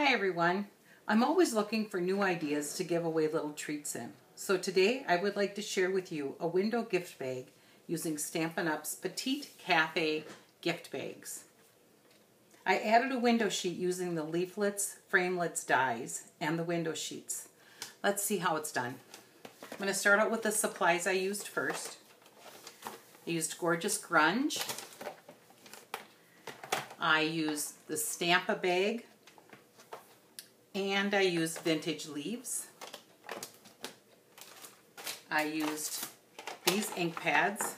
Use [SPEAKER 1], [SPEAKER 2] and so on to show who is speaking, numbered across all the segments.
[SPEAKER 1] Hi everyone. I'm always looking for new ideas to give away little treats in. So today I would like to share with you a window gift bag using Stampin' Up's Petite Cafe gift bags. I added a window sheet using the leaflets, framelets, dies, and the window sheets. Let's see how it's done. I'm going to start out with the supplies I used first. I used Gorgeous Grunge. I used the Stampin' bag. And I used Vintage Leaves. I used these ink pads,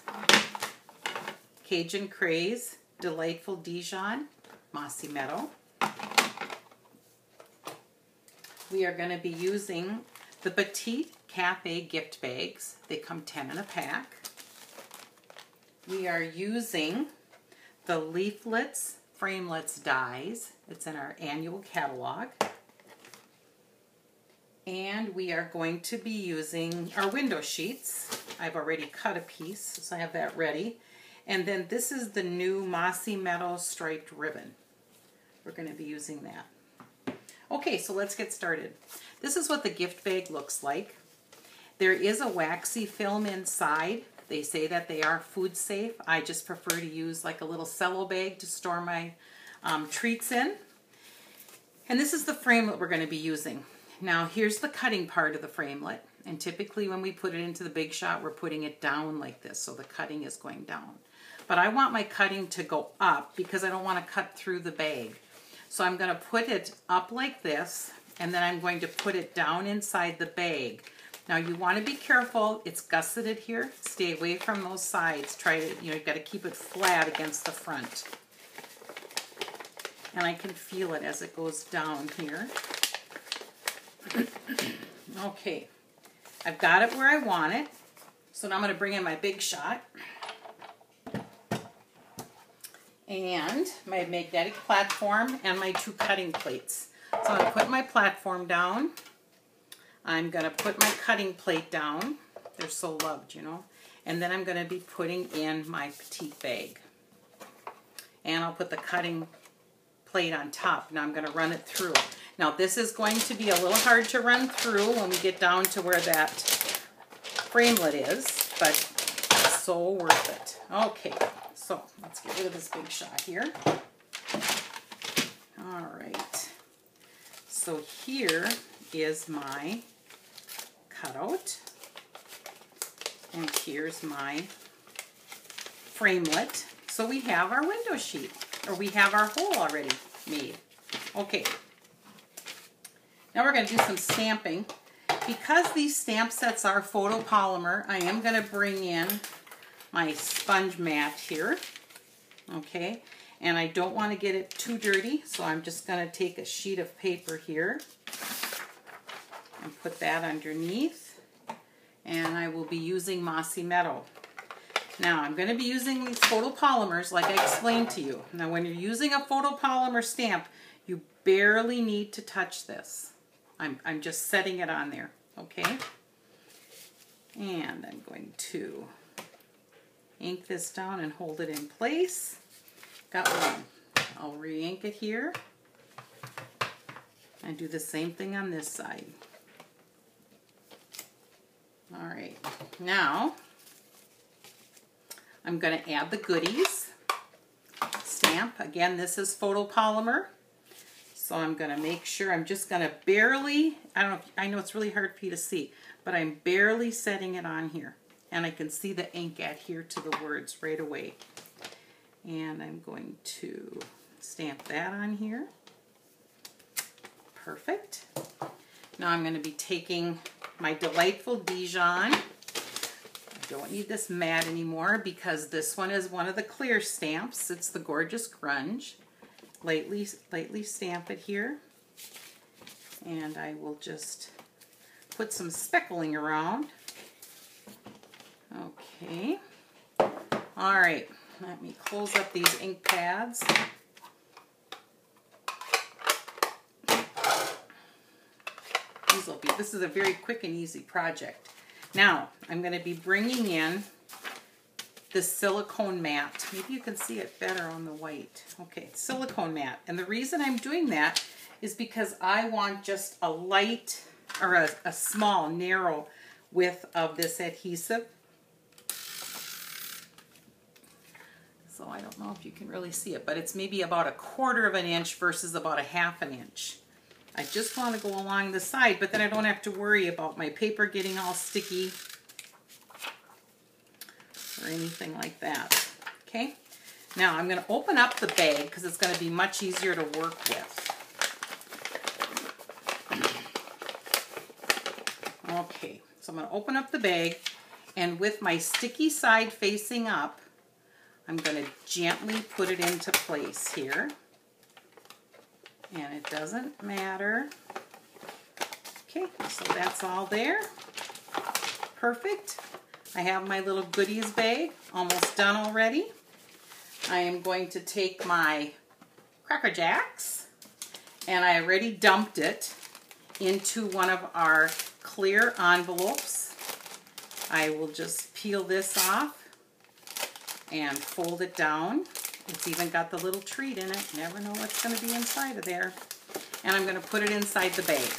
[SPEAKER 1] Cajun Craze, Delightful Dijon, Mossy Meadow. We are going to be using the Petite Cafe gift bags. They come 10 in a pack. We are using the Leaflets, Framelets dies. It's in our annual catalog. And we are going to be using our window sheets. I've already cut a piece, so I have that ready. And then this is the new Mossy Meadow striped ribbon. We're going to be using that. Okay, so let's get started. This is what the gift bag looks like. There is a waxy film inside. They say that they are food safe. I just prefer to use like a little cello bag to store my treats in. And this is the framelit we're going to be using. Now here's the cutting part of the framelit, and typically when we put it into the Big Shot we're putting it down like this, so the cutting is going down. But I want my cutting to go up because I don't want to cut through the bag. So I'm going to put it up like this, and then I'm going to put it down inside the bag. Now you want to be careful, it's gusseted here, stay away from those sides, try to, you've got to keep it flat against the front. And I can feel it as it goes down here. Okay, I've got it where I want it, so now I'm going to bring in my Big Shot and my magnetic platform and my two cutting plates. So I'm going to put my platform down, I'm going to put my cutting plate down, they're so loved, you know, and then I'm going to be putting in my Petite bag. And I'll put the cutting plate on top. Now I'm going to run it through. Now this is going to be a little hard to run through when we get down to where that framelit is, but so worth it. Okay, so let's get rid of this Big Shot here. All right, so here is my cutout, and here's my framelit. So we have our window sheet, or we have our hole already made. Okay. Now we're going to do some stamping. Because these stamp sets are photopolymer, I am going to bring in my sponge mat here. Okay, and I don't want to get it too dirty, so I'm just going to take a sheet of paper here and put that underneath. And I will be using Mossy Meadow. Now I'm going to be using these photopolymers like I explained to you. Now when you're using a photopolymer stamp, you barely need to touch this. I'm just setting it on there, okay? And I'm going to ink this down and hold it in place. Got one. I'll re-ink it here. And do the same thing on this side. All right, now I'm going to add the goodies. Stamp, again, this is photopolymer. So I'm going to make sure, I'm just going to barely, I know it's really hard for you to see, but I'm barely setting it on here. And I can see the ink adhere to the words right away. And I'm going to stamp that on here. Perfect. Now I'm going to be taking my Delightful Dijon. I don't need this matte anymore because this one is one of the clear stamps. It's the Gorgeous Grunge. Lightly stamp it here, and I will just put some speckling around. Okay, all right, let me close up these ink pads. This is a very quick and easy project. Now I'm going to be bringing in this silicone mat. Maybe you can see it better on the white. Okay, silicone mat. And the reason I'm doing that is because I want just a light or a small narrow width of this adhesive. So I don't know if you can really see it, but it's maybe about 1/4 of an inch versus about 1/2 an inch. I just want to go along the side, but then I don't have to worry about my paper getting all sticky or anything like that. Okay, now I'm going to open up the bag because it's going to be much easier to work with. Okay, so I'm going to open up the bag, and with my sticky side facing up, I'm going to gently put it into place here. And it doesn't matter. Okay, so that's all there. Perfect. I have my little goodies bag almost done already. I am going to take my Cracker Jacks, and I already dumped it into one of our clear envelopes. I will just peel this off and fold it down. It's even got the little treat in it. Never know what's going to be inside of there. And I'm going to put it inside the bag.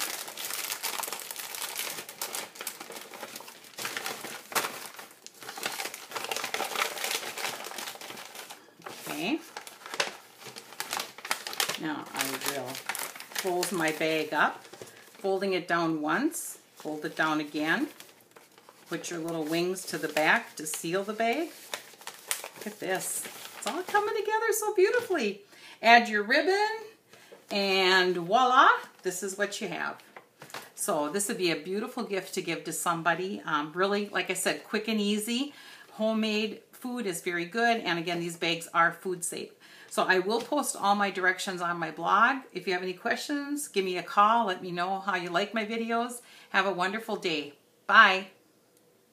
[SPEAKER 1] Okay. Now I will fold my bag up. Folding it down once, fold it down again. Put your little wings to the back to seal the bag. Look at this. It's all coming together so beautifully. Add your ribbon, and voila, this is what you have. So this would be a beautiful gift to give to somebody. Really, like I said, quick and easy. Homemade food is very good, and again, these bags are food safe. So I will post all my directions on my blog. If you have any questions, give me a call. Let me know how you like my videos. Have a wonderful day. Bye.